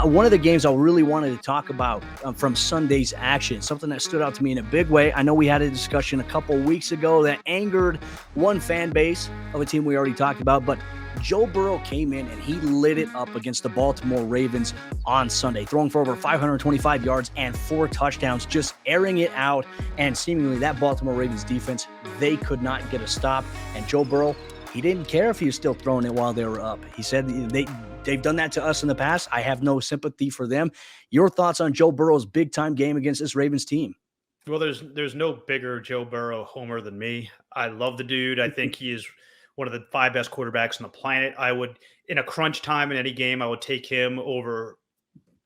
One of the games I really wanted to talk about from Sunday's action, something that stood out to me in a big way. I know we had a discussion a couple weeks ago that angered one fan base of a team we already talked about, but Joe Burrow came in and he lit it up against the Baltimore Ravens on Sunday, throwing for over 525 yards and 4 touchdowns, just airing it out. And seemingly that Baltimore Ravens defense, they could not get a stop. And Joe Burrow, he didn't care if he was still throwing it while they were up. He said they've done that to us in the past. I have no sympathy for them. Your thoughts on Joe Burrow's big-time game against this Ravens team? Well, there's no bigger Joe Burrow homer than me. I love the dude. I think he is one of the 5 best quarterbacks on the planet. I would, in a crunch time in any game, I would take him over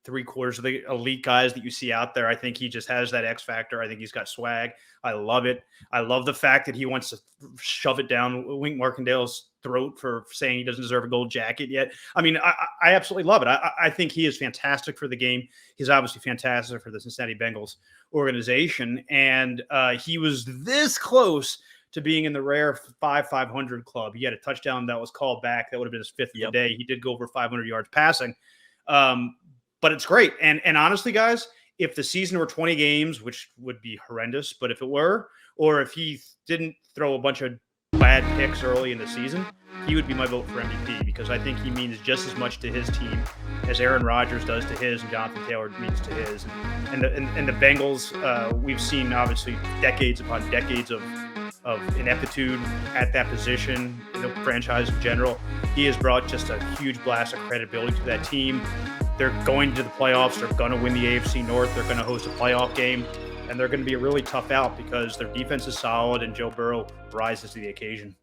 3/4 of the elite guys that you see out there. I think he just has that X factor. I think he's got swag. I love it. I love the fact that he wants to shove it down Wink Martindale's throat for saying he doesn't deserve a gold jacket yet. I mean, I absolutely love it. I think he is fantastic for the game. He's obviously fantastic for the Cincinnati Bengals organization. And he was this close to being in the rare 500 club. He had a touchdown that was called back. That would have been his 5th of the day. He did go over 500 yards passing. But it's great. And honestly, guys, if the season were 20 games, which would be horrendous, but if it were, or if he didn't throw a bunch of bad picks early in the season, he would be my vote for MVP because I think he means just as much to his team as Aaron Rodgers does to his and Jonathan Taylor means to his. And the Bengals, we've seen obviously decades upon decades of ineptitude at that position in the franchise in general. He has brought just a huge blast of credibility to that team. They're going to the playoffs. They're going to win the AFC North. They're going to host a playoff game. And they're going to be a really tough out because their defense is solid and Joe Burrow rises to the occasion.